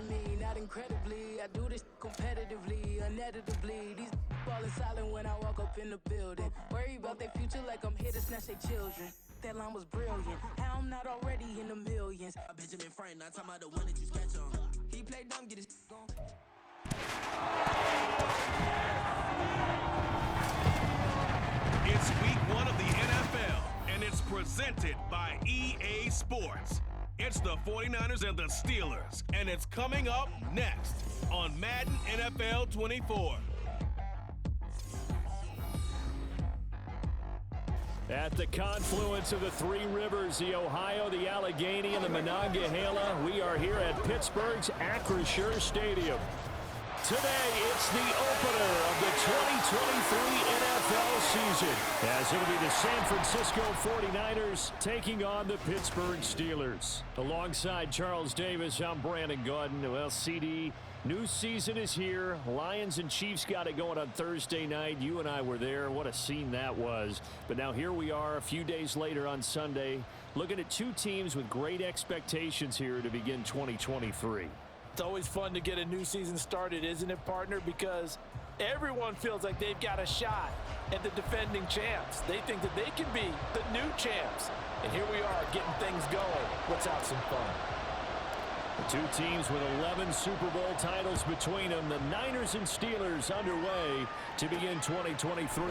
better me, not incredibly. I do this competitively, uneditably. These falling silent when I walk up in the building. Worry about their future like I'm here to snatch their children. That line was brilliant. How I'm not already in the millions. Benjamin Franklin, not talking about the one that you sketch on. He played dumb, get his gone. It's week 1 of the NFL, and it's presented by EA Sports. It's the 49ers and the Steelers, and it's coming up next on Madden NFL 24. At the confluence of the three rivers, the Ohio, the Allegheny, and the Monongahela, we are here at Pittsburgh's Acrisure Stadium. Today, it's the opener of the 2023 NFL season, as it'll be the San Francisco 49ers taking on the Pittsburgh Steelers. Alongside Charles Davis, I'm Brandon Gaudin. Well, CD, new season is here. Lions and Chiefs got it going on Thursday night. You and I were there. What a scene that was. But now here we are a few days later on Sunday, looking at two teams with great expectations here to begin 2023. It's always fun to get a new season started, isn't it, partner? Because everyone feels like they've got a shot at the defending champs. They think that they can be the new champs. And here we are getting things going. Let's have some fun. The two teams with 11 Super Bowl titles between them, the Niners and Steelers underway to begin 2023.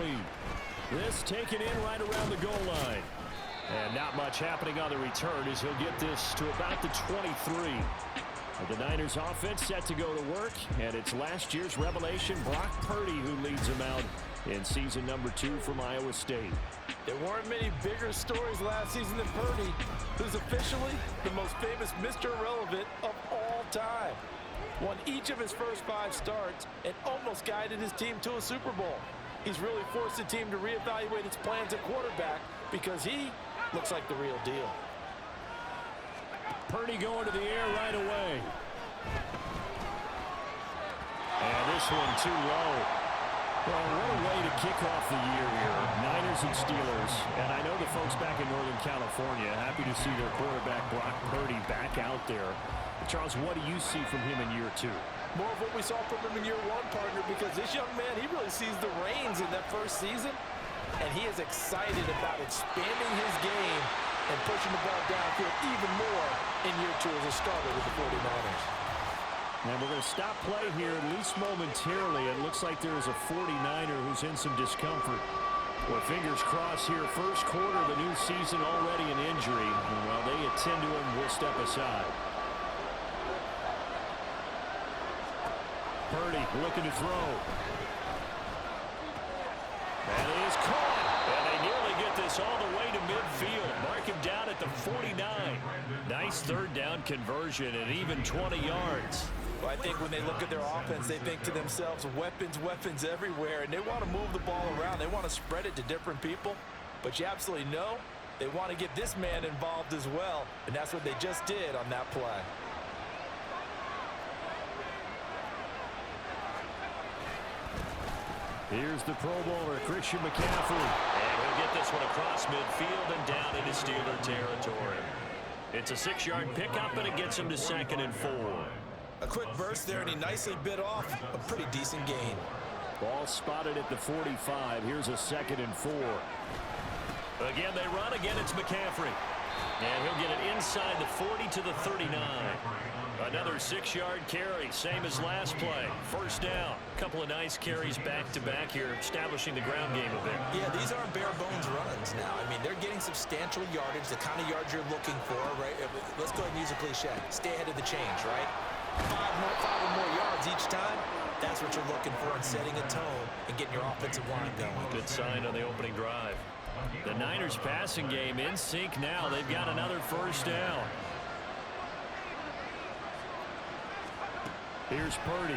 This taken in right around the goal line. And not much happening on the return as he'll get this to about the 23. The Niners offense set to go to work, and it's last year's revelation, Brock Purdy, who leads them out in season number 2 from Iowa State. There weren't many bigger stories last season than Purdy, who's officially the most famous Mr. Irrelevant of all time. Won each of his first 5 starts and almost guided his team to a Super Bowl. He's really forced the team to reevaluate its plans at quarterback because he looks like the real deal. Purdy going to the air right away. And this one too low. Well, what a way to kick off the year here. Niners and Steelers. And I know the folks back in Northern California happy to see their quarterback Brock Purdy back out there. Charles, what do you see from him in year 2? More of what we saw from him in year 1, partner, because this young man, he really sees the reins in that first season. And he is excited about expanding his game and pushing the ball downfield even more in year 2 as a starter with the 49ers. And we're going to stop play here, at least momentarily. It looks like there is a 49er who's in some discomfort. Well, fingers crossed here, first quarter of the new season, already an injury. And while they attend to him, we'll step aside. Purdy looking to throw. That is caught. And they nearly get this all the way to midfield. Mark him down at the 49. Nice third down conversion and even 20 yards. Well, I think when they look at their offense, they think to themselves, weapons, weapons everywhere. And they want to move the ball around. They want to spread it to different people. But you absolutely know they want to get this man involved as well. And that's what they just did on that play. Here's the Pro Bowler, Christian McCaffrey. And he'll get this one across midfield and down into Steeler territory. It's a 6-yard pickup, and it gets him to 2nd and 4. A quick burst there, and he nicely bit off a pretty decent gain. Ball spotted at the 45. Here's a 2nd and 4. Again, they run. Again, it's McCaffrey. And he'll get it inside the 40 to the 39. Another 6-yard carry, same as last play. First down. Couple of nice carries back-to-back here, establishing the ground game a bit. Yeah, these aren't bare-bones runs now. I mean, they're getting substantial yardage, the kind of yards you're looking for, right? Let's go ahead and use a cliche. Stay ahead of the change, right? 5 or more yards each time. That's what you're looking for in setting a tone and getting your offensive line going. Good sign on the opening drive. The Niners passing game in sync now. They've got another first down. Here's Purdy.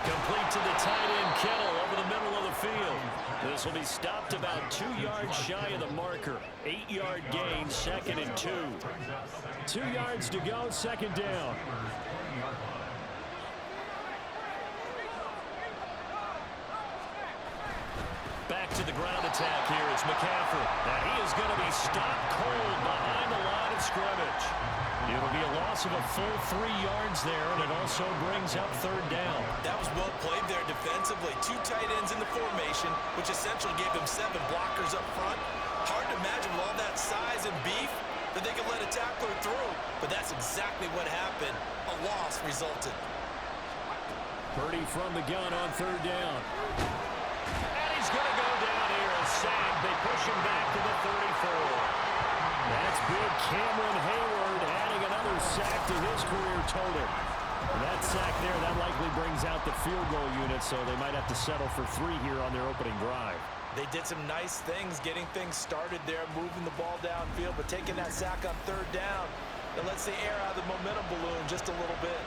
Complete to the tight end, Kittle, over the middle of the field. This will be stopped about 2 yards shy of the marker. 8-yard gain, 2nd and 2. 2 yards to go, 2nd down. Back to the ground attack here. It's McCaffrey. And he is going to be stopped cold behind the line of scrimmage. It'll be a loss loss of a full 3 yards there, and it also brings up third down. That was well played there defensively. 2 tight ends in the formation, which essentially gave him 7 blockers up front. Hard to imagine with all that size and beef that they could let a tackler through, but that's exactly what happened. A loss resulted. Purdy from the gun on third down. And he's going to go down here and sack. They push him back to the 34. That's big Cameron Hayward adding another sack to his career total. And that sack there, that likely brings out the field goal unit, so they might have to settle for 3 here on their opening drive. They did some nice things getting things started there, moving the ball downfield, but taking that sack on third down, that lets the air out of the momentum balloon just a little bit.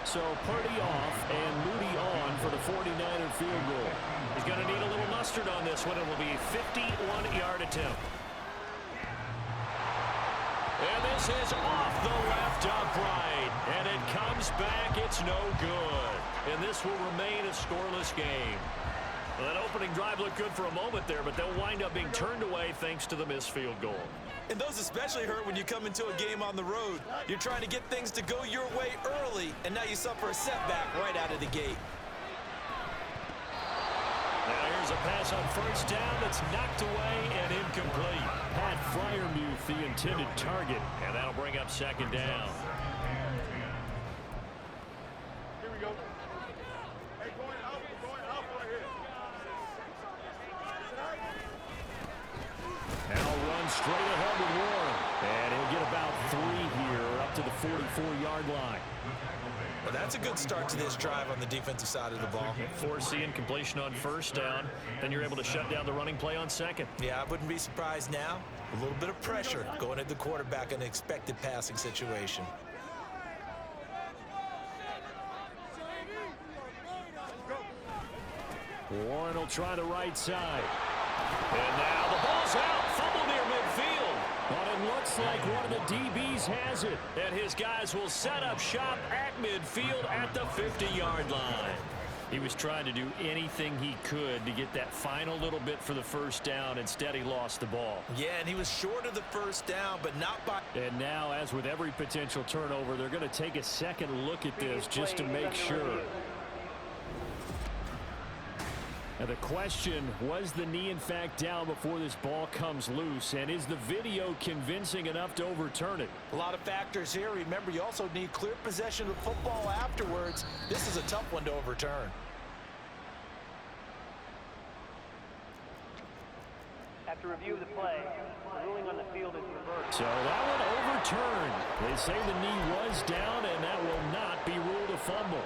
So Purdy off and Moody on for the 49er field goal. He's going to need a little mustard on this one. It will be a 51-yard attempt. And this is off the left upright. And it comes back. It's no good. And this will remain a scoreless game. Well, that opening drive looked good for a moment there, but they'll wind up being turned away thanks to the missed field goal. And those especially hurt when you come into a game on the road. You're trying to get things to go your way early, and now you suffer a setback right out of the gate. Now here's a pass on first down that's knocked away and incomplete. Pat Freiermuth, the intended target, and that'll bring up second down. Here we go. Hey, going up right here. Now run straight ahead with Warren. And he'll get about 3 here up to the 44-yard line. Well, that's a good start to this drive on the defensive side of the ball. Forcing completion on first down. Then you're able to shut down the running play on second. Yeah, I wouldn't be surprised now. A little bit of pressure going at the quarterback in an expected passing situation. Warren will try the right side. And now the ball's out. Fumble near midfield. But it looks like one of the DBs has it. And his guys will set up shop at midfield at the 50-yard line. He was trying to do anything he could to get that final little bit for the first down. Instead, he lost the ball. Yeah, and he was short of the first down, but not by... And now, as with every potential turnover, they're going to take a second look at this just to make sure. Now the question, was the knee in fact down before this ball comes loose? And is the video convincing enough to overturn it? A lot of factors here. Remember, you also need clear possession of the football afterwards. This is a tough one to overturn. After review of the play, the ruling on the field is reversed. So that one overturned. They say the knee was down, and that will not be ruled a fumble.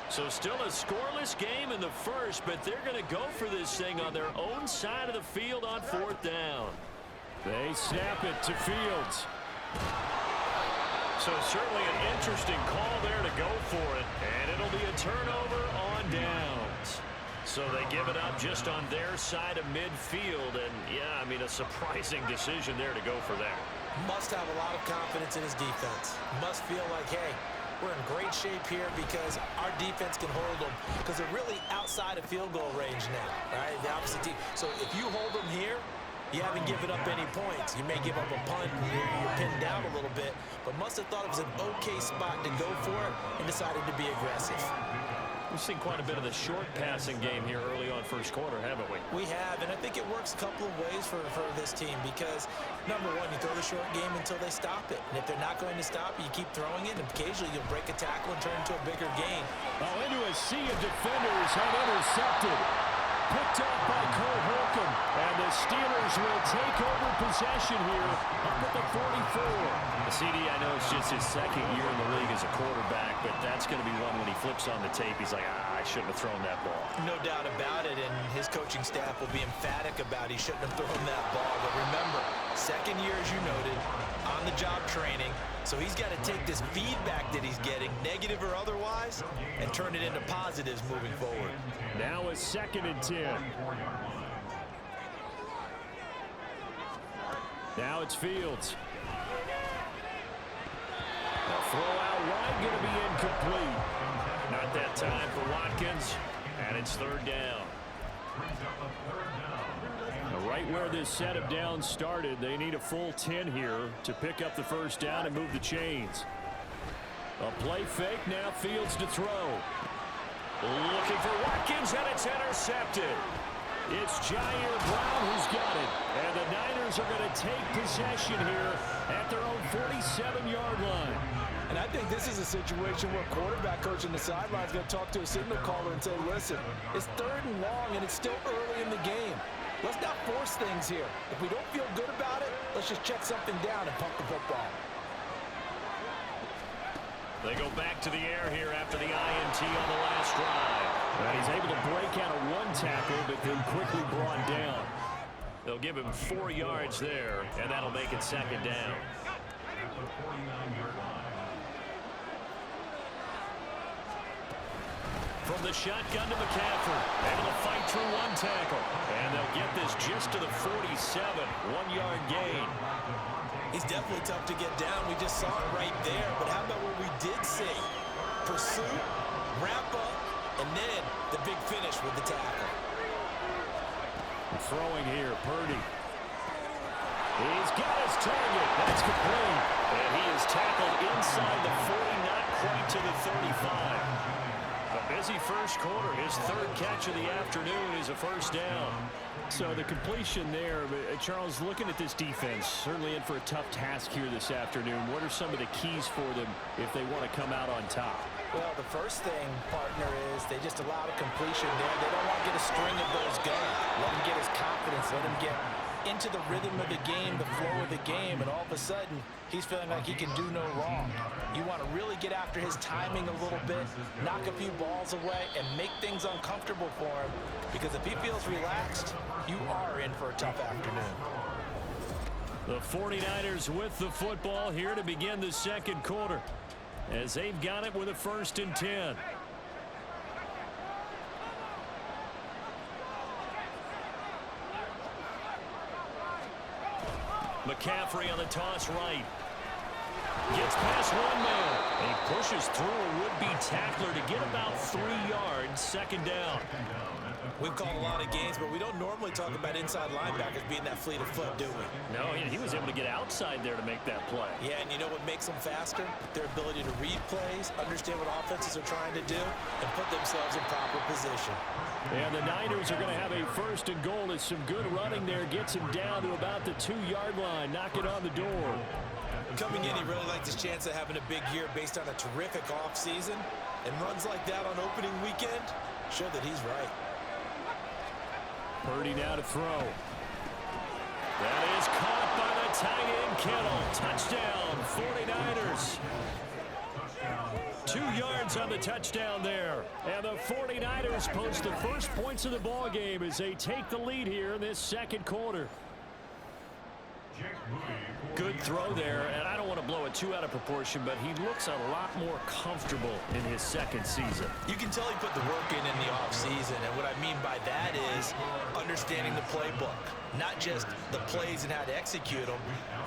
So still a scoreless game in the first, but they're going to go for this thing on their own side of the field on fourth down. They snap it to Fields. So certainly an interesting call there to go for it, and it'll be a turnover on downs. So they give it up just on their side of midfield, and yeah, I mean a surprising decision there to go for that. Must have a lot of confidence in his defense. Must feel like, hey, we're in great shape here because our defense can hold them because they're really outside of field goal range now, right? The opposite team. So if you hold them here, you haven't given up any points. You may give up a punt and you're pinned down a little bit, but must have thought it was an okay spot to go for it and decided to be aggressive. We've seen quite a bit of the short passing game here early on first quarter, haven't we? We have, and I think it works a couple of ways for this team because, number one, you throw the short game until they stop it. And if they're not going to stop it, you keep throwing it, and occasionally you'll break a tackle and turn it into a bigger gain. Oh, into a sea of defenders and intercepted. Picked up by Cole Holcomb. And the Steelers will take over possession here up at the 44. The CD, I know it's just his second year in the league as a quarterback, but that's going to be one when he flips on the tape. He's like, I shouldn't have thrown that ball. No doubt about it, and his coaching staff will be emphatic about he shouldn't have thrown that ball. But remember, second year, as you noted, on-the-job training. So he's got to take this feedback that he's getting, negative or otherwise, and turn it into positives moving forward. Now a 2nd and 10. Now it's Fields. The throw out wide going to be incomplete. Not that time for Watkins, and it's third down. Now, right where this set of downs started, they need a full 10 here to pick up the first down and move the chains. A play fake, now Fields to throw. Looking for Watkins, and it's intercepted. It's Jair Brown who's got it. And the Niners are going to take possession here at their own 47-yard line. And I think this is a situation where quarterback coach on the sideline is going to talk to a signal caller and say, listen, it's 3rd and long, and it's still early in the game. Let's not force things here. If we don't feel good about it, let's just check something down and pump the football. They go back to the air here after the INT on the last drive. And he's able to break out of one tackle, but then quickly brought down. They'll give him 4 yards there, and that'll make it 2nd down. From the shotgun to McCaffrey, able to fight through one tackle. And they'll get this just to the 47, 1-yard gain. He's definitely tough to get down. We just saw it right there. But how about what we did see? Pursuit, wrap up, and then the big finish with the tackle. Throwing here, Purdy. He's got his target. That's complete. And he is tackled inside the 40, not quite to the 35. A busy first quarter. His 3rd catch of the afternoon is a first down. So the completion there, Charles, looking at this defense, certainly in for a tough task here this afternoon. What are some of the keys for them if they want to come out on top? Well, the first thing, partner, is they just allow the completion there. They don't want to get a string of those going. Let him get his confidence. Let him get into the rhythm of the game, the flow of the game, and all of a sudden, he's feeling like he can do no wrong. You want to really get after his timing a little bit, knock a few balls away, and make things uncomfortable for him, because if he feels relaxed, you are in for a tough afternoon. The 49ers with the football here to begin the 2nd quarter, as they've got it with a 1st and 10. McCaffrey on the toss right. Gets past one man. And he pushes through a would-be tackler to get about 3 yards. 2nd down. We've called a lot of games, but we don't normally talk about inside linebackers being that fleet of foot, do we? No, he was able to get outside there to make that play. Yeah, and you know what makes them faster? Their ability to read plays, understand what offenses are trying to do, and put themselves in proper position. And the Niners are going to have a 1st and goal as some good running there gets him down to about the 2-yard line. Knock it on the door. Coming in, he really liked his chance of having a big year based on a terrific offseason. And runs like that on opening weekend show that he's right. Purdy now to throw. That is caught by the tight end, Kittle. Touchdown, 49ers. 2 yards on the touchdown there. And the 49ers post the first points of the ball game as they take the lead here in this 2nd quarter. Good throw there, and I don't want to blow it too out of proportion, but he looks a lot more comfortable in his 2nd season. You can tell he put the work in the offseason, and what I mean by that is understanding the playbook. Not just the plays and how to execute them,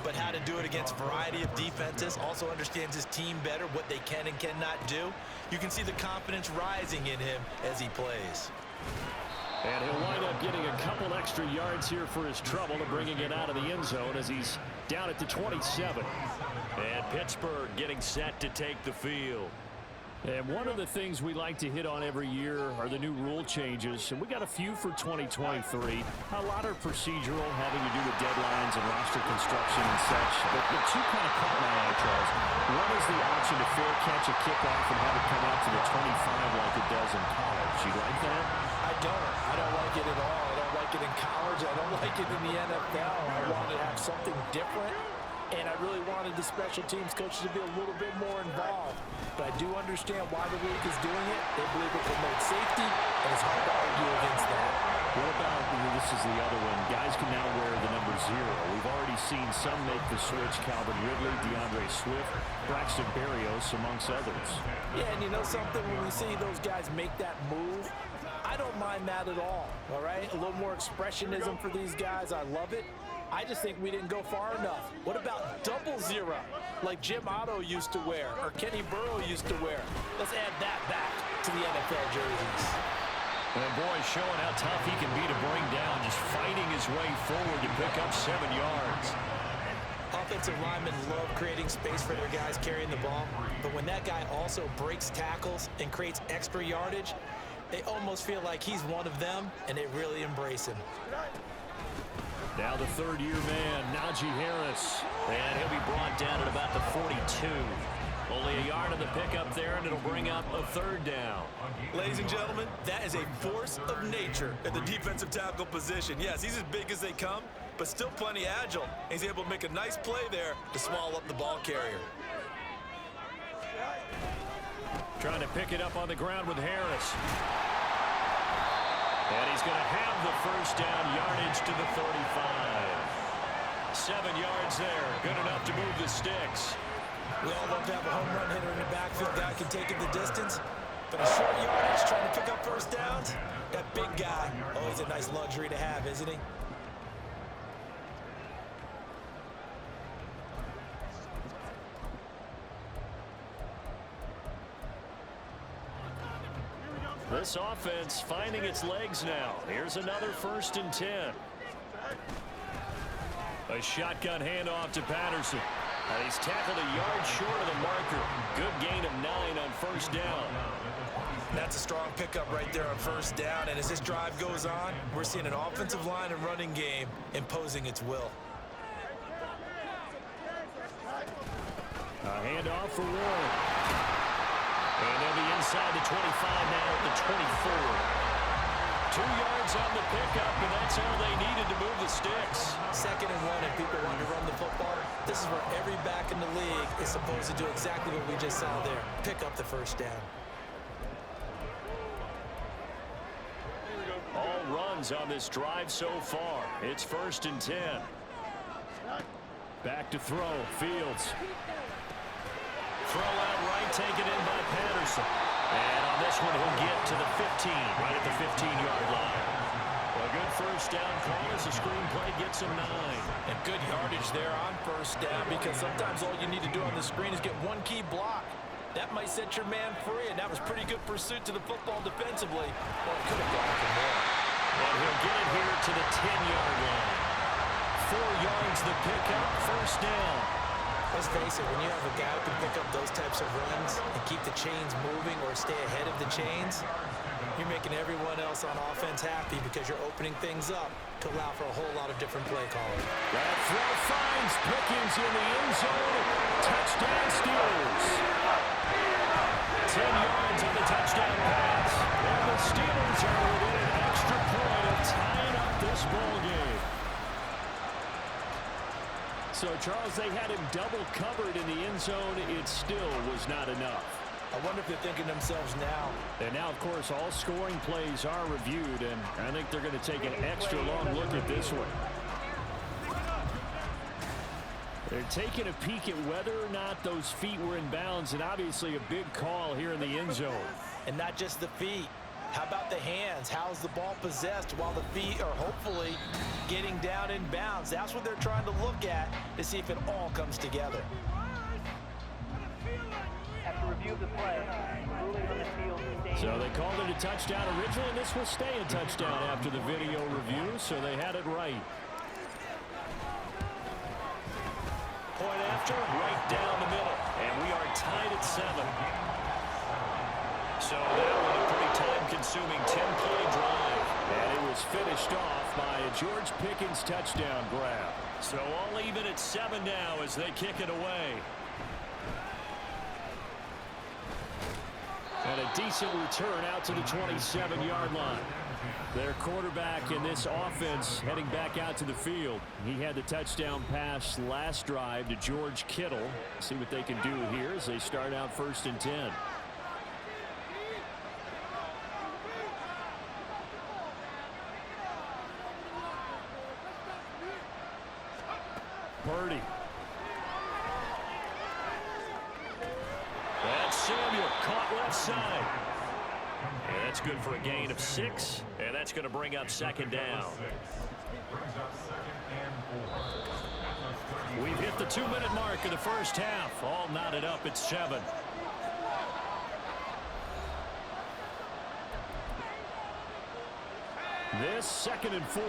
but how to do it against a variety of defenses. Also understands his team better, what they can and cannot do. You can see the confidence rising in him as he plays. And he'll wind up getting a couple extra yards here for his trouble to bringing it out of the end zone as he's down at the 27. And Pittsburgh getting set to take the field. And one of the things we like to hit on every year are the new rule changes. And we got a few for 2023. A lot are procedural, having to do with deadlines and roster construction and such. But the two kind of caught my eye, Charles. One is the option to fair catch a kickoff and have it come out to the 25 like it does in college. You like that? I don't like it at all. I don't like it in college. I don't like it in the NFL. I want to have something different. And I really wanted the special teams coaches to be a little bit more involved. But I do understand why the league is doing it. They believe it promotes safety, and it's hard to argue against that. What about, this is the other one, guys can now wear the number 0. We've already seen some make the switch, Calvin Ridley, DeAndre Swift, Braxton Berrios, amongst others. Yeah, and you know something, when we see those guys make that move, I don't mind that at all right? A little more expressionism for these guys. I love it. I just think we didn't go far enough. What about 00, like Jim Otto used to wear, or Kenny Burrow used to wear? Let's add that back to the NFL jerseys. And boy, showing how tough he can be to bring down, just fighting his way forward to pick up 7 yards. Offensive linemen love creating space for their guys carrying the ball, but when that guy also breaks tackles and creates extra yardage, they almost feel like he's one of them, and they really embrace him. Now the third-year man, Najee Harris. And he'll be brought down at about the 42. Only a yard on the pickup there, and it'll bring up a 3rd down. Ladies and gentlemen, that is a force of nature at the defensive tackle position. Yes, he's as big as they come, but still plenty agile. He's able to make a nice play there to swallow up the ball carrier. Trying to pick it up on the ground with Harris. And he's going to have the first down, yardage to the 35. 7 yards there, good enough to move the sticks. We all love to have a home run hitter in the backfield. Guy can take it the distance. But a short yardage trying to pick up first downs, that big guy, always a nice luxury to have, isn't he? This offense finding its legs now. Here's another 1st and 10. A shotgun handoff to Patterson. And he's tackled a yard short of the marker. Good gain of 9 on first down. That's a strong pickup right there on first down. And as this drive goes on, we're seeing an offensive line and running game imposing its will. A handoff for Warren. And they'll be inside the 25 now at the 24. 2 yards on the pickup, and that's all they needed to move the sticks. 2nd and 1, and people want to run the football. This is where every back in the league is supposed to do exactly what we just saw there. Pick up the first down. All runs on this drive so far. It's 1st and 10. Back to throw. Fields. Throw out right, taken in by Patterson. And on this one, he'll get to the 15, right at the 15-yard line. A good first down call as the screenplay gets him 9. And good yardage there on first down, because sometimes all you need to do on the screen is get one key block. That might set your man free, and that was pretty good pursuit to the football defensively. Well, it could have gone from there. And he'll get it here to the 10-yard line. 4 yards the pickup, first down. Let's face it, when you have a guy who can pick up those types of runs and keep the chains moving or stay ahead of the chains, you're making everyone else on offense happy because you're opening things up to allow for a whole lot of different play calling. That throw finds Pickens in the end zone. Touchdown Steelers. 10 yards on the touchdown pass. And the Steelers are within an extra point of tying up this ball game. So, Charles, they had him double covered in the end zone. It still was not enough. I wonder if they're thinking to themselves now. And now, of course, all scoring plays are reviewed, and I think they're going to take an extra long look at this one. They're taking a peek at whether or not those feet were in bounds, and obviously a big call here in the end zone. And not just the feet. How about the hands? How's the ball possessed while the feet are hopefully getting down in bounds? That's what they're trying to look at to see if it all comes together. After review of the play, ruling on the field sustained. So they called it a touchdown originally, and this will stay a touchdown after the video review, so they had it right. Point after, right down the middle, and we are tied at 7. So that was a pretty time-consuming 10-play drive. And it was finished off by a George Pickens touchdown grab. So all even at 7 now as they kick it away. And a decent return out to the 27-yard line. Their quarterback in this offense heading back out to the field. He had the touchdown pass last drive to George Kittle. See what they can do here as they start out 1st and 10. Purdy. That's Samuel caught left side. And that's good for a gain of 6. And that's going to bring up 2nd down. We've hit the 2-minute mark of the first half. All knotted up at 7. This 2nd and 4.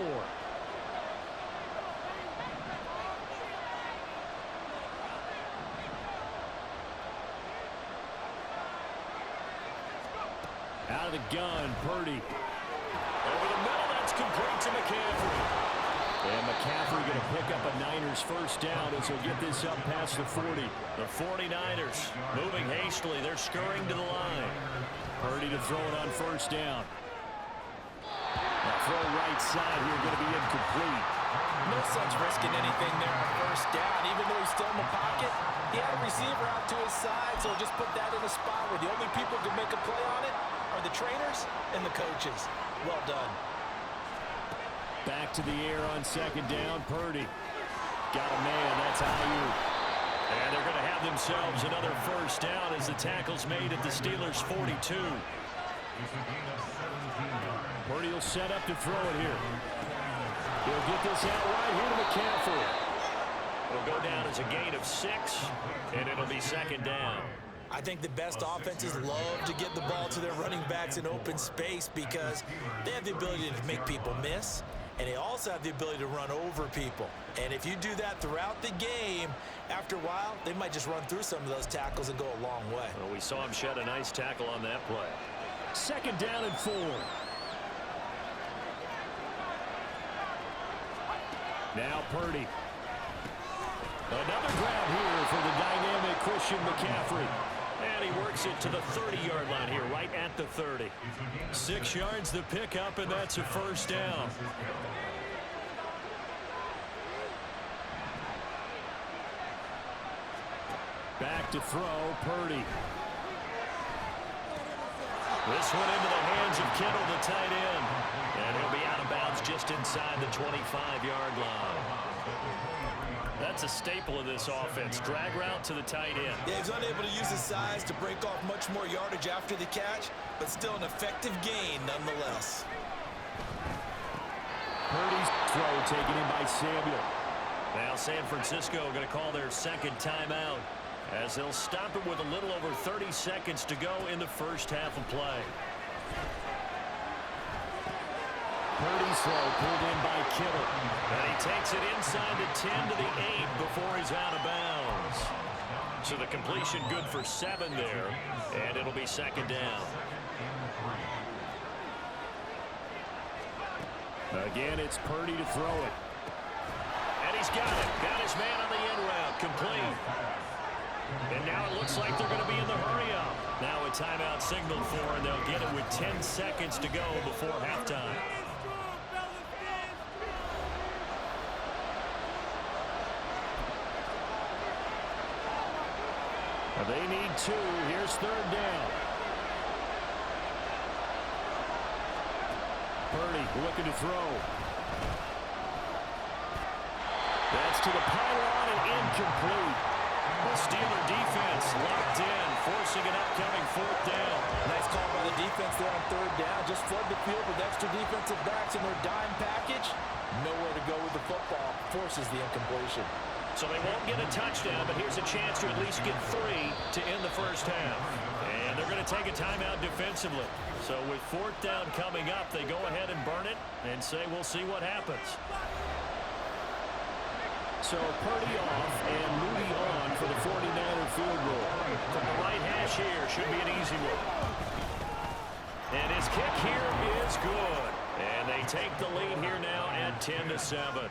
Out of the gun, Purdy. Over the middle, that's complete to McCaffrey. And McCaffrey going to pick up a Niners first down as he'll get this up past the 40. The 49ers moving hastily. They're scurrying to the line. Purdy to throw it on first down. That throw right side here going to be incomplete. No sense risking anything there on first down. Even though he's still in the pocket, he had a receiver out to his side, so just put that in a spot where the only people who can make a play on it are the trainers and the coaches. Well done. Back to the air on 2nd down. Purdy. Got a man. That's Ayuk. And they're going to have themselves another first down as the tackle's made at the Steelers' 42. Purdy will set up to throw it here. He'll get this out right here to McCaffrey. It'll go down as a gain of 6, and it'll be 2nd down. I think the best offenses love to get the ball to their running backs in open space because they have the ability to make people miss, and they also have the ability to run over people. And if you do that throughout the game, after a while, they might just run through some of those tackles and go a long way. Well, we saw him shed a nice tackle on that play. 2nd down and 4. Now Purdy. Another grab here for the dynamic Christian McCaffrey. And he works it to the 30-yard line here, right at the 30. 6 yards the pickup, and that's a first down. Back to throw, Purdy. This one into the hands of Kittle, the tight end. And he'll be out of bounds just inside the 25-yard line. That's a staple of this offense. Drag route to the tight end. Yeah, he's unable to use his size to break off much more yardage after the catch, but still an effective gain nonetheless. Purdy's throw taken in by Samuel. Now San Francisco going to call their 2nd timeout as they'll stop it with a little over 30 seconds to go in the first half of play. Purdy's throw pulled in by Kittle. And he takes it inside the 10 to the 8 before he's out of bounds. So the completion good for 7 there, and it'll be 2nd down. Again, it's Purdy to throw it. And he's got it. Got his man on the end route. Complete. And now it looks like they're going to be in the hurry-up. Now a timeout signaled for, and they'll get it with 10 seconds to go before halftime. They need 2. Here's 3rd down. Purdy looking to throw. That's to the pylon and incomplete. The Steeler defense locked in, forcing an upcoming 4th down. Nice call by the defense there on 3rd down. Just flood the field with extra defensive backs in their dime package. Nowhere to go with the football. Forces the incompletion. So they won't get a touchdown, but here's a chance to at least get 3 to end the first half. And they're going to take a timeout defensively. So with 4th down coming up, they go ahead and burn it and say we'll see what happens. So Purdy off and Moody on for the 49er field goal. From the right hash here, should be an easy one. And his kick here is good. And they take the lead here now at 10-7.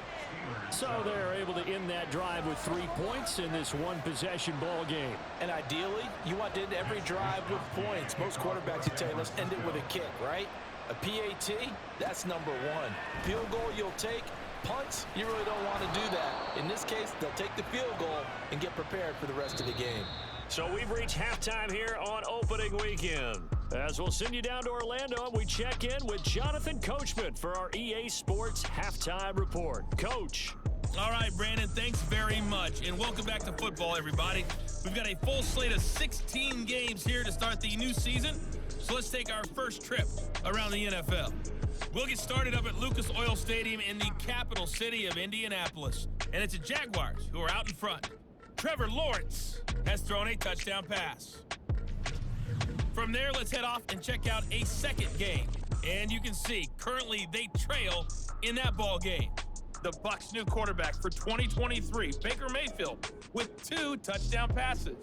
So they're able to end that drive with 3 points in this one-possession ball game. And ideally, you want to end every drive with points. Most quarterbacks would tell you, let's end it with a kick, right? A PAT, that's number 1. Field goal you'll take. Punts, you really don't want to do that. In this case, they'll take the field goal and get prepared for the rest of the game. So we've reached halftime here on opening weekend. As we'll send you down to Orlando, and we check in with Jonathan Coachman for our EA Sports Halftime Report. Coach. All right, Brandon, thanks very much. And welcome back to football, everybody. We've got a full slate of 16 games here to start the new season. So let's take our first trip around the NFL. We'll get started up at Lucas Oil Stadium in the capital city of Indianapolis. And it's the Jaguars who are out in front. Trevor Lawrence has thrown a touchdown pass. From there, let's head off and check out a second game. And you can see, currently they trail in that ball game. The Bucs' new quarterback for 2023, Baker Mayfield, with 2 touchdown passes.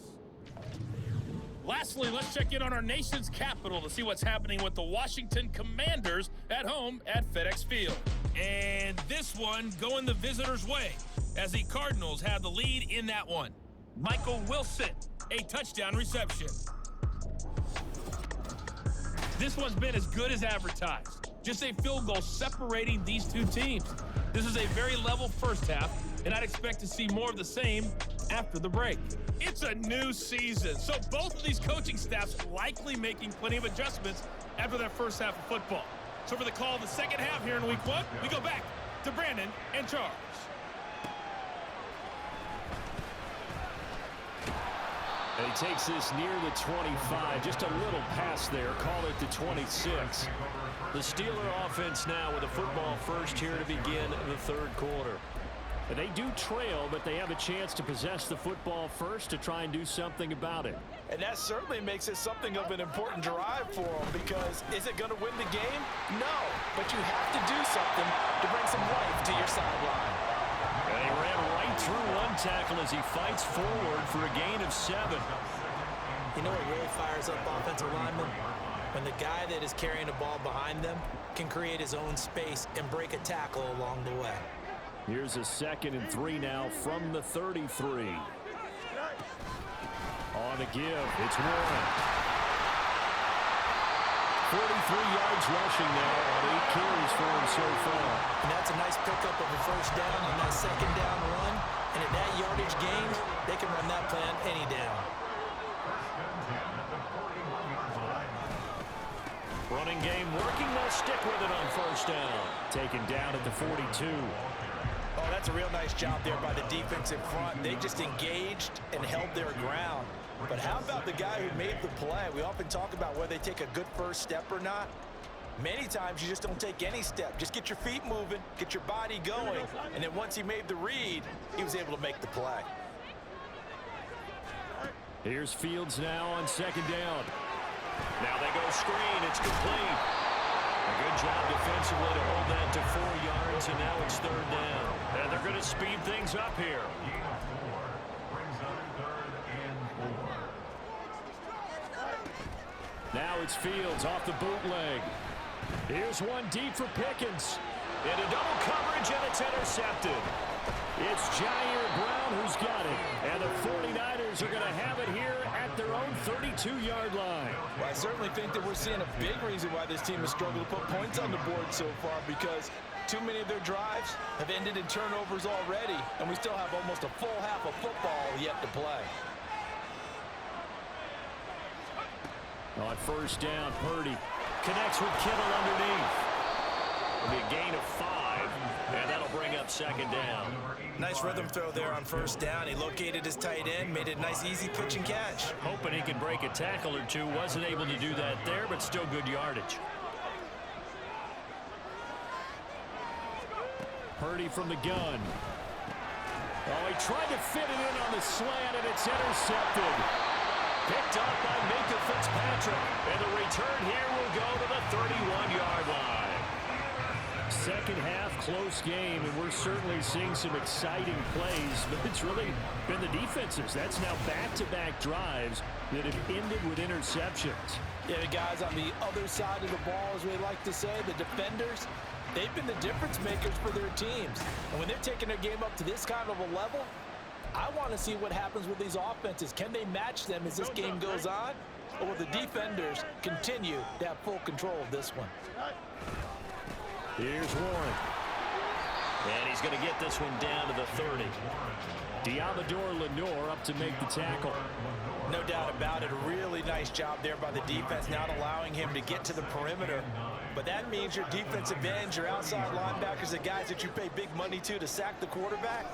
Lastly, let's check in on our nation's capital to see what's happening with the Washington Commanders at home at FedEx Field. And this one going the visitors' way as the Cardinals have the lead in that one. Michael Wilson, a touchdown reception. This one's been as good as advertised. Just a field goal separating these two teams. This is a very level first half, and I'd expect to see more of the same after the break. It's a new season, so both of these coaching staffs likely making plenty of adjustments after their first half of football. So for the call of the second half here in week 1, we go back to Brandon and Charles. And he takes this near the 25, just a little pass there, call it the 26. The Steeler offense now with a football first here to begin the third quarter. And they do trail, but they have a chance to possess the football first to try and do something about it. And that certainly makes it something of an important drive for them, because is it going to win the game? No, but you have to do something to bring some life to your sideline. And he ran right through one tackle as he fights forward for a gain of 7. You know what really fires up offensive linemen? When the guy that is carrying the ball behind them can create his own space and break a tackle along the way. Here's a 2nd and 3 now from the 33. On the give, it's Warren. 43 yards rushing now on 8 carries for him so far. And that's a nice pickup of a first down on that second down run. And at that yardage gain, they can run that plan any down. Running game working, they'll stick with it on first down. Taken down at the 42. Oh, that's a real nice job there by the defensive front. They just engaged and held their ground. But how about the guy who made the play? We often talk about whether they take a good first step or not. Many times you just don't take any step. Just get your feet moving, get your body going, and then once he made the read, he was able to make the play. Here's Fields now on second down. Now they go screen. It's complete. A good job defensively to hold that to 4 yards, and now it's third down. And they're going to speed things up here. Now it's Fields off the bootleg. Here's one deep for Pickens. Into double coverage, and it's intercepted. It's Jair Brown who's got it. And the 49ers are going to have it here at their own 32-yard line. Well, I certainly think that we're seeing a big reason why this team has struggled to put points on the board so far, because too many of their drives have ended in turnovers already, and we still have almost a full half of football yet to play. On first down, Purdy connects with Kittle underneath. It'll be a gain of 5, and that'll bring up second down. Nice rhythm throw there on first down. He located his tight end, made it a nice, easy pitch and catch. Hoping he could break a tackle or two. Wasn't able to do that there, but still good yardage. Purdy from the gun. Oh, he tried to fit it in on the slant, and it's intercepted. Picked up by Minkah Fitzpatrick. And the return here will go to the 31-yard line. Second half, close game, and we're certainly seeing some exciting plays, but it's really been the defenses. That's now back-to-back drives that have ended with interceptions. Yeah, the guys on the other side of the ball, as we like to say, the defenders, they've been the difference makers for their teams. And when they're taking their game up to this kind of a level, I want to see what happens with these offenses. Can they match them as this game goes on? Or will the defenders continue to have full control of this one? Here's Warren. And he's going to get this one down to the 30. Diamador Lenore up to make the tackle. No doubt about it. A really nice job there by the defense, not allowing him to get to the perimeter. But that means your defensive ends, your outside linebackers, the guys that you pay big money to sack the quarterback,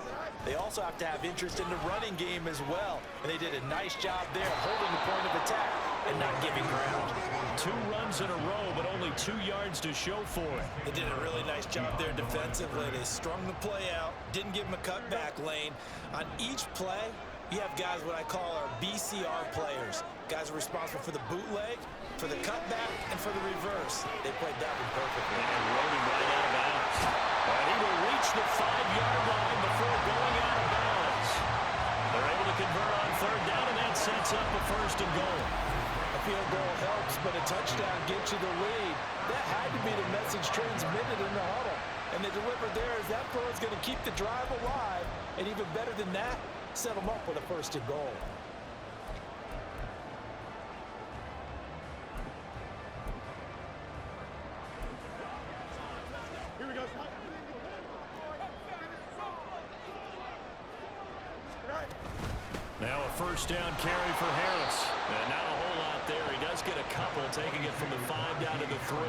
they also have to have interest in the running game as well. And they did a nice job there, holding the point of attack and not giving ground. 2 runs in a row, but only 2 yards to show for it. They did a really nice job there defensively. They strung the play out, didn't give him a cutback lane. On each play, you have guys what I call our BCR players. Guys are responsible for the bootleg, for the cutback and for the reverse. They played that one perfectly. And rolling right out of bounds. And he will reach the 5-yard line before going out of bounds. They're able to convert on third down, and that sets up a first and goal. A field goal helps, but a touchdown gets you the lead. That had to be the message transmitted in the huddle. And they delivered there as that throw is going to keep the drive alive. And even better than that, set them up with a first and goal. Here we go. Now a first down carry for Harris. And not a whole lot there. He does get a couple, taking it from the 5 down to the 3.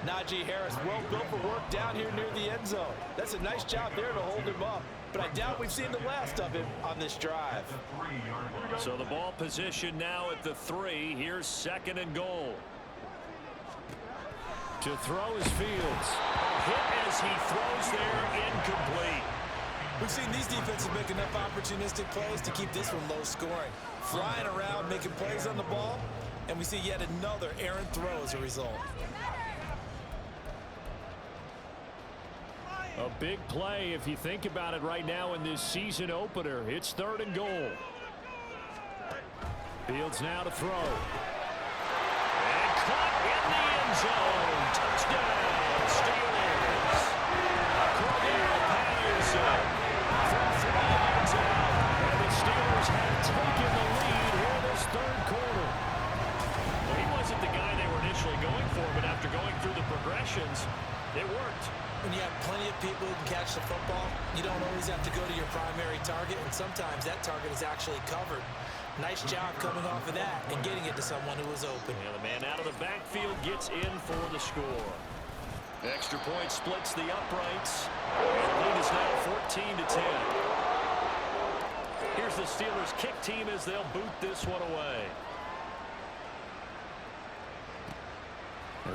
Najee Harris, well built for work down here near the end zone. That's a nice job there to hold him up. But I doubt we've seen the last of him on this drive. So the ball position now at the 3. Here's second and goal. To throw is Fields. A hit as he throws there, incomplete. We've seen these defenses make enough opportunistic plays to keep this one low scoring. Flying around, making plays on the ball, and we see yet another errant throw as a result. A big play if you think about it right now in this season opener. It's third and goal. Fields now to throw. And caught in the end zone. Touchdown, Steelers. Cordell Patterson from 3 yards out. And the Steelers have taken the lead here this third quarter. Well, he wasn't the guy they were initially going for, but after going through the progressions, it worked. When you have plenty of people who can catch the football, you don't always have to go to your primary target, and sometimes that target is actually covered. Nice job coming off of that and getting it to someone who was open. And the man out of the backfield gets in for the score. Extra point splits the uprights. And the lead is now 14-10. Here's the Steelers kick team as they'll boot this one away.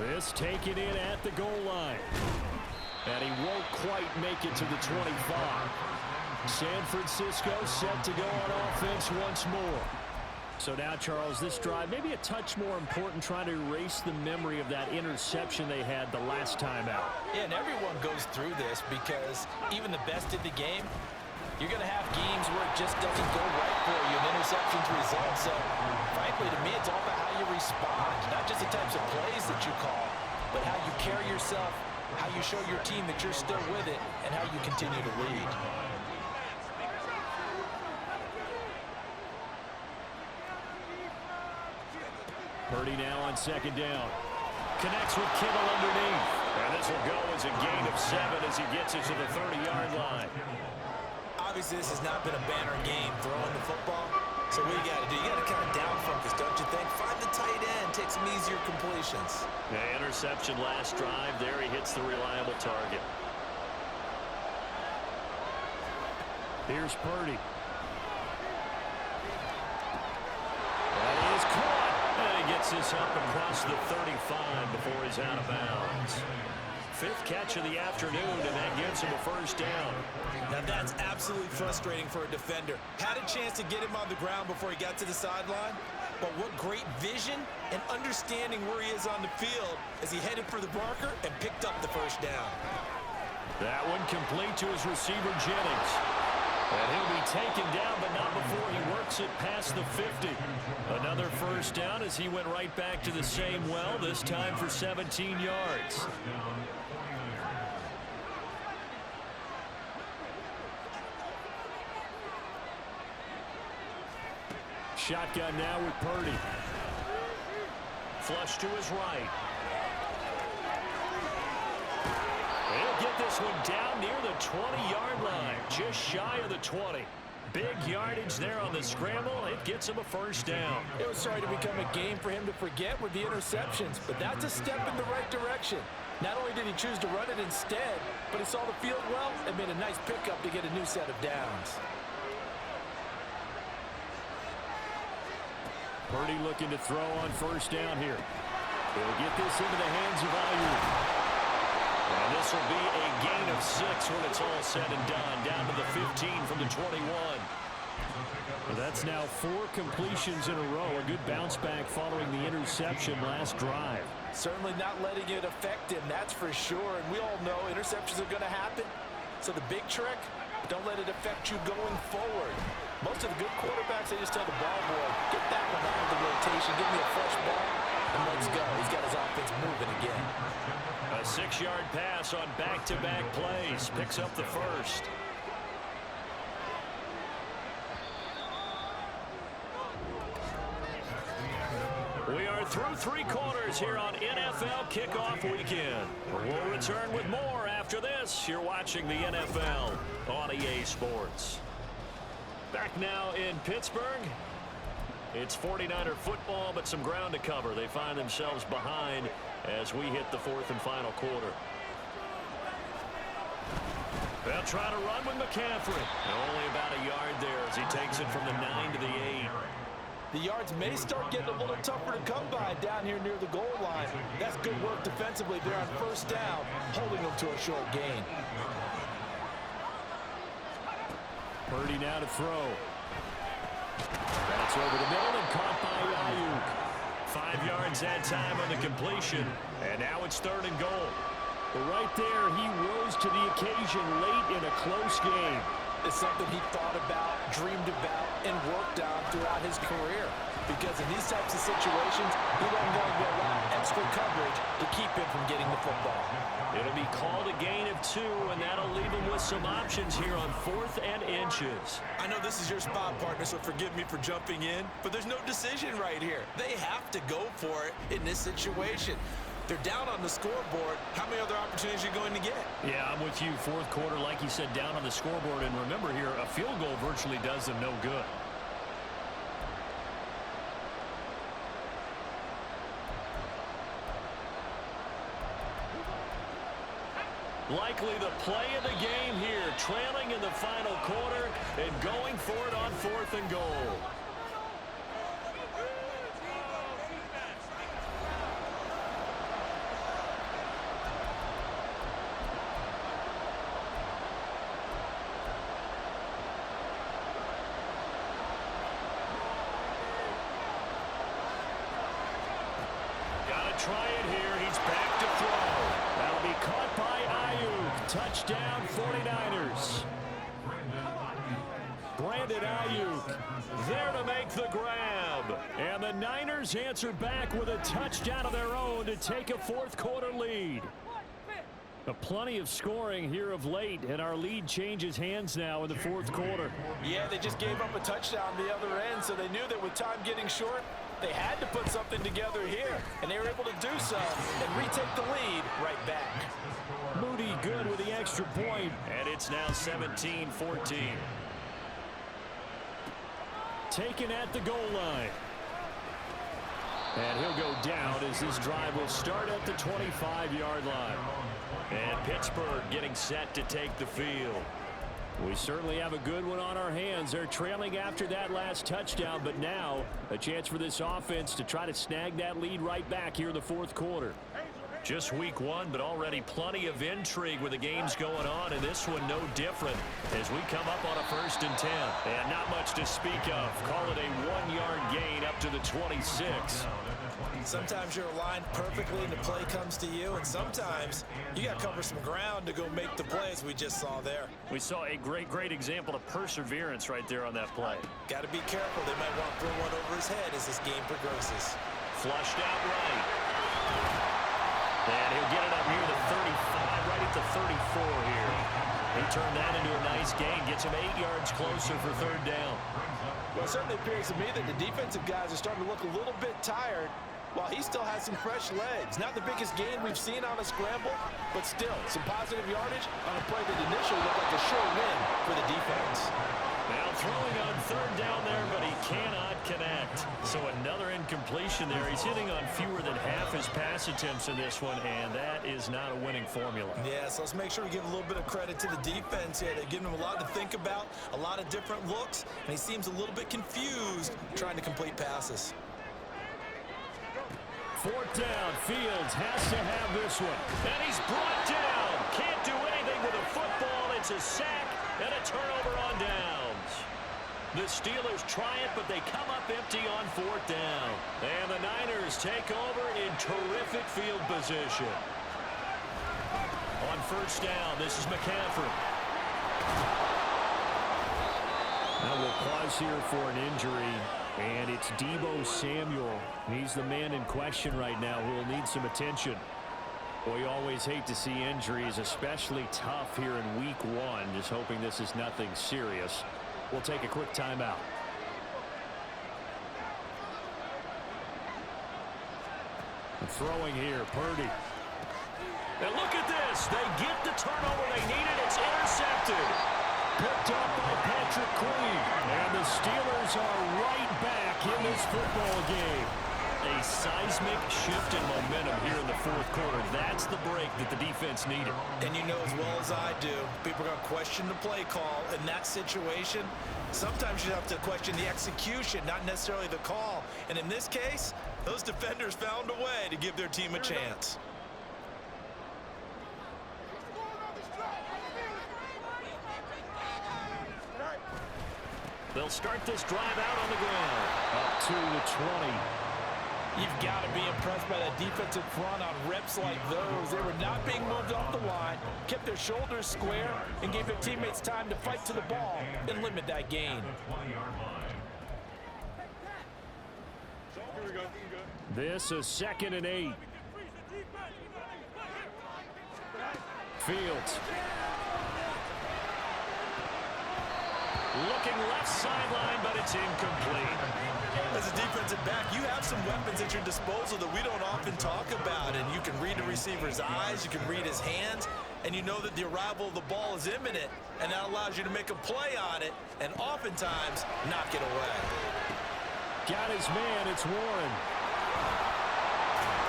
This taken in at the goal line. And he won't quite make it to the 25. San Francisco set to go on offense once more. So now, Charles, this drive maybe a touch more important, trying to erase the memory of that interception they had the last time out. Yeah, and everyone goes through this because even the best in the game, you're going to have games where it just doesn't go right for you and interceptions result. So, frankly, to me, it's all about how you respond, not just the types of plays that you call, but how you carry yourself, how you show your team that you're still with it, and how you continue to lead. Purdy now on second down. Connects with Kittle underneath. And this will go as a gain of 7 as he gets it to the 30-yard line. Obviously, this has not been a banner game throwing the football. So what you got to do? You got to kind of down focus, don't you think? Find the tight end, take some easier completions. Yeah, interception last drive. There he hits the reliable target. Here's Purdy. That is caught. And he gets this up across the 35 before he's out of bounds. 5th catch of the afternoon, and that gives him a first down. Now that's absolutely frustrating for a defender. Had a chance to get him on the ground before he got to the sideline, but what great vision and understanding where he is on the field as he headed for the marker and picked up the first down. That one complete to his receiver, Jennings. And he'll be taken down, but not before he works it past the 50. Another first down as he went right back to the same well, this time for 17 yards. Shotgun now with Purdy. Flush to his right. He'll get this one down near the 20-yard line, just shy of the 20. Big yardage there on the scramble. It gets him a first down. It was starting to become a game for him to forget with the interceptions, but that's a step in the right direction. Not only did he choose to run it instead, but he saw the field well and made a nice pickup to get a new set of downs. Purdy looking to throw on first down here. He'll get this into the hands of Ayuk. And this will be a gain of 6 when it's all said and done. Down to the 15 from the 21. Well, that's now 4 completions in a row. A good bounce back following the interception last drive. Certainly not letting it affect him, that's for sure. And we all know interceptions are going to happen. So the big trick, don't let it affect you going forward. Most of the good quarterbacks, they just tell the ball boy, get that one out of the rotation, give me a fresh ball, and let's go. He's got his offense moving again. A 6-yard pass on back-to-back plays. Picks up the first. We are through 3 quarters here on NFL Kickoff Weekend. We'll return with more after this. You're watching the NFL on EA Sports. Back now in Pittsburgh. It's 49er football, but some ground to cover. They find themselves behind as we hit the 4th and final quarter. They'll try to run with McCaffrey. Only about a yard there as he takes it from the 9 to the 8. The yards may start getting a little tougher to come by down here near the goal line. That's good work defensively there on first down, holding them to a short gain. Purdy now to throw. That's over the middle and caught by Ayuk. 5 yards that time on the completion, and now it's 3rd and goal. But right there, he rose to the occasion late in a close game. It's something he thought about, dreamed about, and worked on throughout his career. Because in these types of situations, he wasn't going to go out extra coverage to keep him from getting the football. It'll be called a gain of 2, and that'll leave him with some options here on 4th and inches. I know this is your spot, partner, so forgive me for jumping in, but there's no decision right here. They have to go for it in this situation. They're down on the scoreboard. How many other opportunities are you going to get? Yeah, I'm with you. 4th quarter, like you said, down on the scoreboard. And remember here, a field goal virtually does them no good. Likely the play of the game here, trailing in the final quarter and going for it on 4th and goal. Try it here. He's back to throw. That'll be caught by Ayuk. Touchdown 49ers. Brandon Ayuk there to make the grab. And the Niners answer back with a touchdown of their own to take a 4th quarter lead. Plenty of scoring here of late, and our lead changes hands now in the 4th quarter. Yeah, they just gave up a touchdown the other end, so they knew that with time getting short, they had to put something together here, and they were able to do so and retake the lead right back. Moody good with the extra point. And it's now 17-14. Taken at the goal line. And he'll go down as this drive will start at the 25-yard line. And Pittsburgh getting set to take the field. We certainly have a good one on our hands. They're trailing after that last touchdown, but now a chance for this offense to try to snag that lead right back here in the 4th quarter. Just week 1, but already plenty of intrigue with the games going on, and this one no different as we come up on a 1st and 10. And not much to speak of. Call it a 1-yard gain up to the 26. Sometimes you're aligned perfectly and the play comes to you, and sometimes you got to cover some ground to go make the plays we just saw there. We saw a great example of perseverance right there on that play. Got to be careful. They might want to throw one over his head as this game progresses. Flushed out right. And he'll get it up near the 35, right at the 34 here. He turned that into a nice gain, gets him 8 yards closer for 3rd down. Well, it certainly appears to me that the defensive guys are starting to look a little bit tired while he still has some fresh legs. Not the biggest gain we've seen on a scramble, but still some positive yardage on a play that initially looked like a sure win for the defense. Now throwing on 3rd down there, but he cannot connect. So another incompletion there. He's hitting on fewer than half his pass attempts in this one, and that is not a winning formula. Yeah, so let's make sure we give a little bit of credit to the defense here. They're giving him a lot to think about, a lot of different looks, and he seems a little bit confused trying to complete passes. 4th down. Fields has to have this one. And he's brought down. Can't do anything with a football. It's a sack and a turnover on downs. The Steelers try it, but they come up empty on 4th down. And the Niners take over in terrific field position. On 1st down, this is McCaffrey. Now we'll pause here for an injury, and it's Deebo Samuel. He's the man in question right now who will need some attention. We always hate to see injuries, especially tough here in week 1. Just hoping this is nothing serious. We'll take a quick timeout. Throwing here, Purdy. And look at this. They get the turnover they needed. It's intercepted. Picked up by Patrick Queen. And the Steelers are right back in this football game. A seismic shift in momentum here in the 4th quarter. That's the break that the defense needed. And you know as well as I do, people are going to question the play call in that situation. Sometimes you have to question the execution, not necessarily the call. And in this case, those defenders found a way to give their team a chance. They'll start this drive out on the ground. Up to the 20. You've got to be impressed by that defensive front on reps like those. They were not being moved off the line, kept their shoulders square, and gave their teammates time to fight to the ball and limit that gain. This is 2nd and 8. Fields. Looking left sideline, but it's incomplete. As a defensive back, you have some weapons at your disposal that we don't often talk about. And you can read the receiver's eyes, you can read his hands, and you know that the arrival of the ball is imminent, and that allows you to make a play on it and oftentimes knock it away. Got his man, it's Warren.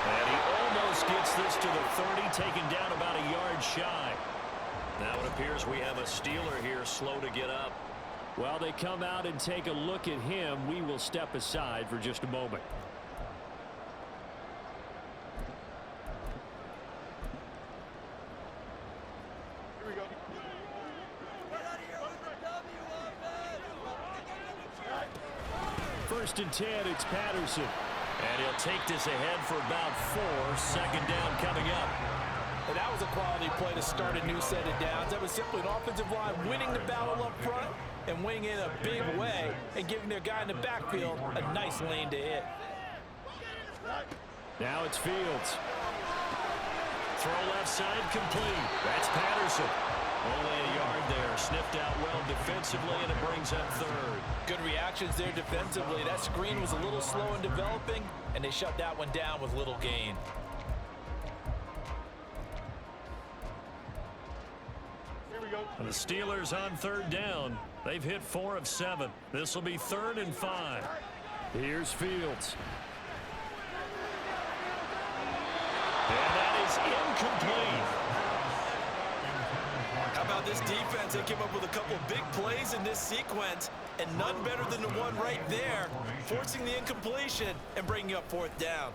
And he almost gets this to the 30, taken down about a yard shy. Now it appears we have a Steeler here slow to get up. While they come out and take a look at him, we will step aside for just a moment. Here we go. 1st and 10, it's Patterson. And he'll take this ahead for about 4. 2nd down coming up. And that was a quality play to start a new set of downs. That was simply an offensive line winning the battle up front and winning in a big way and giving their guy in the backfield a nice lane to hit. Now it's Fields. Throw left side complete. That's Patterson. Only a yard there. Sniffed out well defensively, and it brings up 3rd. Good reactions there defensively. That screen was a little slow in developing, and they shut that one down with little gain. The Steelers on 3rd down. They've hit 4 of 7. This will be 3rd and 5. Here's Fields. And that is incomplete. How about this defense? They came up with a couple of big plays in this sequence, and none better than the one right there, forcing the incompletion and bringing up 4th down.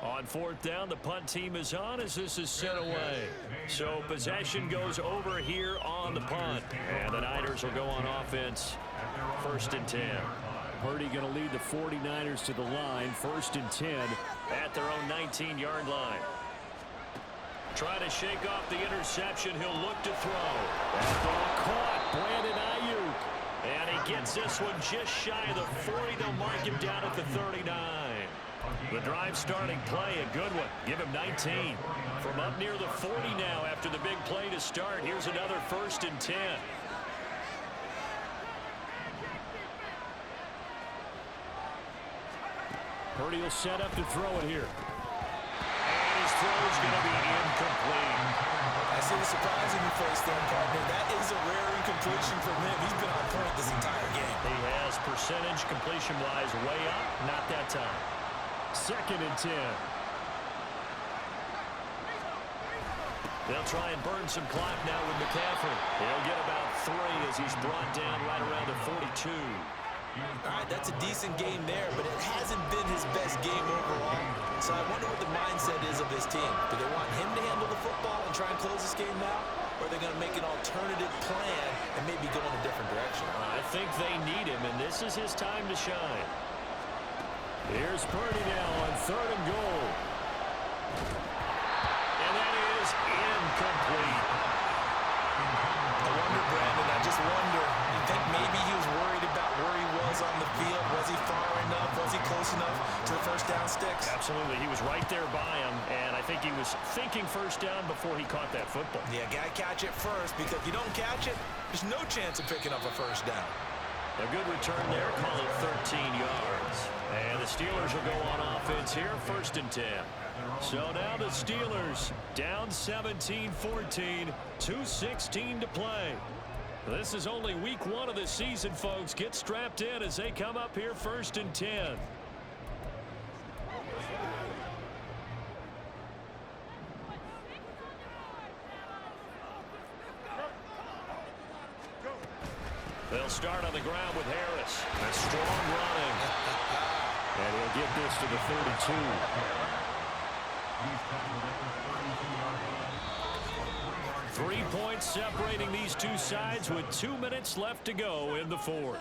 On 4th down, the punt team is on as this is sent away. So possession goes over here on the punt. And the Niners will go on offense. 1st and 10. Purdy going to lead the 49ers to the line. 1st and 10 at their own 19-yard line. Trying to shake off the interception. He'll look to throw. That ball caught. Brandon Ayuk. And he gets this one just shy of the 40. They'll mark him down at the 39. The drive starting play, a good one. Give him 19. From up near the 40 now after the big play to start. Here's another 1st and 10. Purdy will set up to throw it here. And his throw is going to be incomplete. I see the surprising face there, partner. That is a rare incompletion from him. He's been on point this entire game. He has percentage completion-wise way up. Not that time. 2nd and 10. They'll try and burn some clock now with McCaffrey. He'll get about 3 as he's brought down right around the 42. All right, that's a decent game there, but it hasn't been his best game overall. So I wonder what the mindset is of this team. Do they want him to handle the football and try and close this game now? or are they going to make an alternative plan and maybe go in a different direction? I think they need him, and this is his time to shine. Here's Purdy now on 3rd and goal. And that is incomplete. I wonder, Brandon, I just wonder, you think maybe he was worried about where he was on the field? Was he far enough? Was he close enough to the first down sticks? Absolutely. He was right there by him, and I think he was thinking first down before he caught that football. Yeah, got to catch it first, because if you don't catch it, there's no chance of picking up a first down. A good return there, call it 13 yards. And the Steelers will go on offense here, 1st and 10. So now the Steelers down 17-14, 2:16 to play. This is only week 1 of the season, folks. Get strapped in as they come up here, 1st and 10. They'll start on the ground with Harris. A strong running. And he'll get this to the 32. 3 points separating these two sides with 2 minutes left to go in the 4th.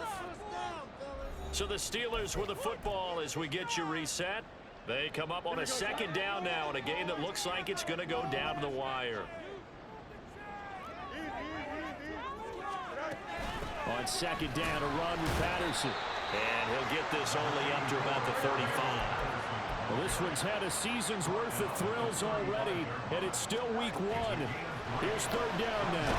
So the Steelers with the football as we get you reset. They come up on a 2nd down now in a game that looks like it's going to go down to the wire. On 2nd down, a run with Patterson. And he'll get this only up to about the 35. Well, this one's had a season's worth of thrills already, and it's still week 1. Here's 3rd down now.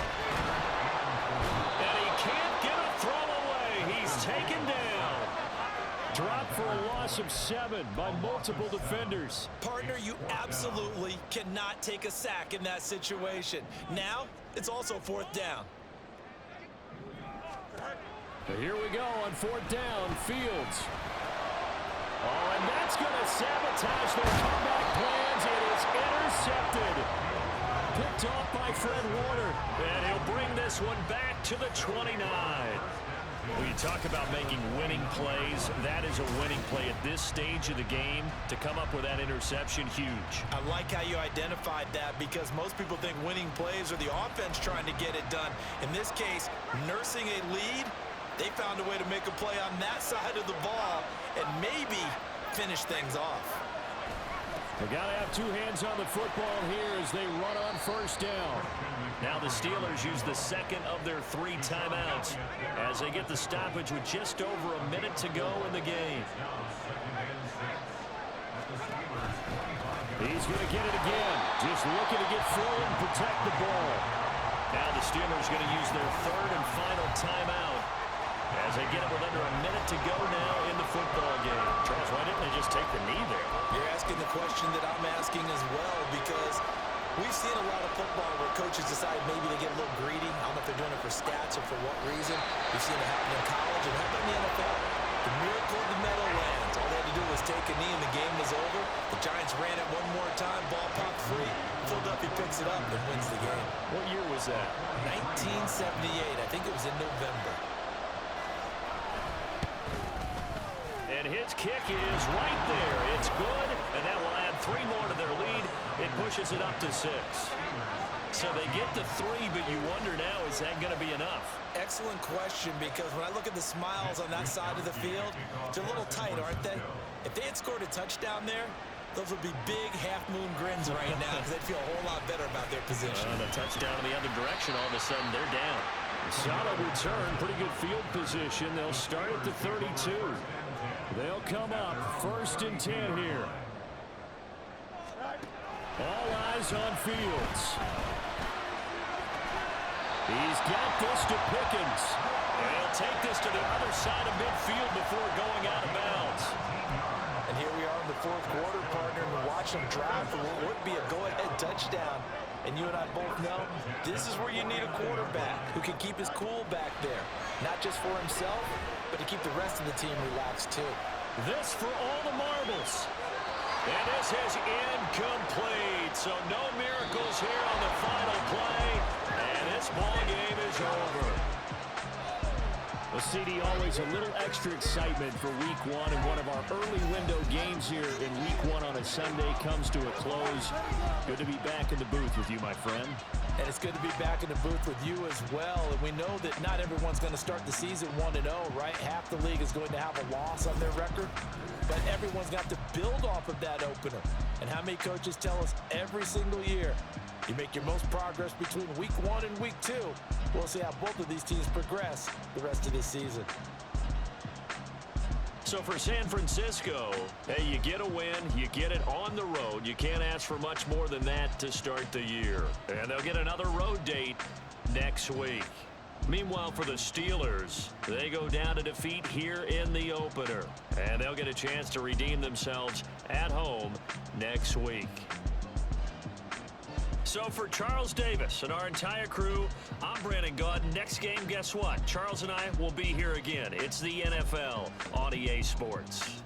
And he can't get a throw away. He's taken down. Dropped for a loss of 7 by multiple defenders. Partner, you absolutely cannot take a sack in that situation. Now, it's also 4th down. Here we go on 4th down, Fields. Oh, and that's going to sabotage their comeback plans. It is intercepted. Picked off by Fred Warner. And he'll bring this one back to the 29. When you talk about making winning plays, that is a winning play at this stage of the game. To come up with that interception, huge. I like how you identified that, because most people think winning plays are the offense trying to get it done. In this case, nursing a lead, they found a way to make a play on that side of the ball and maybe finish things off. They got to have 2 hands on the football here as they run on 1st down. Now the Steelers use the 2nd of their 3 timeouts as they get the stoppage with just over a minute to go in the game. He's going to get it again. Just looking to get through and protect the ball. Now the Steelers going to use their 3rd and final timeout as they get it with under a minute to go now in the football game. Charles, why didn't they just take the knee there? You're asking the question that I'm asking as well, because we've seen a lot of football where coaches decide maybe they get a little greedy. I don't know if they're doing it for stats or for what reason. We've seen it happen in college and happen in the NFL. The miracle of the Meadowlands. All they had to do was take a knee and the game was over. The Giants ran it one more time. Ball popped free. Philadelphia picks it up and wins the game. What year was that? 1978. I think it was in November. And his kick is right there. It's good, and that will add 3 more to their lead. It pushes it up to 6. So they get to 3, but you wonder now, is that going to be enough? Excellent question, because when I look at the smiles on that side of the field, they're a little tight, aren't they? If they had scored a touchdown there, those would be big half-moon grins right now, because they'd feel a whole lot better about their position. And a touchdown in the other direction, all of a sudden they're down. Solid return, pretty good field position. They'll start at the 32. They'll come up 1st and 10 here. All eyes on Fields. He's got this to Pickens. And he'll take this to the other side of midfield before going out of bounds. And here we are in the 4th quarter, partner, and we watch them drive for what would be a go-ahead touchdown. And you and I both know this is where you need a quarterback who can keep his cool back there. Not just for himself, but to keep the rest of the team relaxed too. This for all the marbles. And this is incomplete. So no miracles here on the final play. And this ball game is over. Well, CD, always a little extra excitement for Week 1, and one of our early window games here in Week 1 on a Sunday comes to a close. Good to be back in the booth with you, my friend. And it's good to be back in the booth with you as well. And we know that not everyone's going to start the season 1-0, right? Half the league is going to have a loss on their record. But everyone's got to build off of that opener. And how many coaches tell us every single year, you make your most progress between Week 1 and Week 2. We'll see how both of these teams progress the rest of this season. So for San Francisco, hey, you get a win, you get it on the road. You can't ask for much more than that to start the year. And they'll get another road date next week. Meanwhile, for the Steelers, they go down to defeat here in the opener. And they'll get a chance to redeem themselves at home next week. So for Charles Davis and our entire crew, I'm Brandon Gaudin. Next game, guess what? Charles and I will be here again. It's the NFL on EA Sports.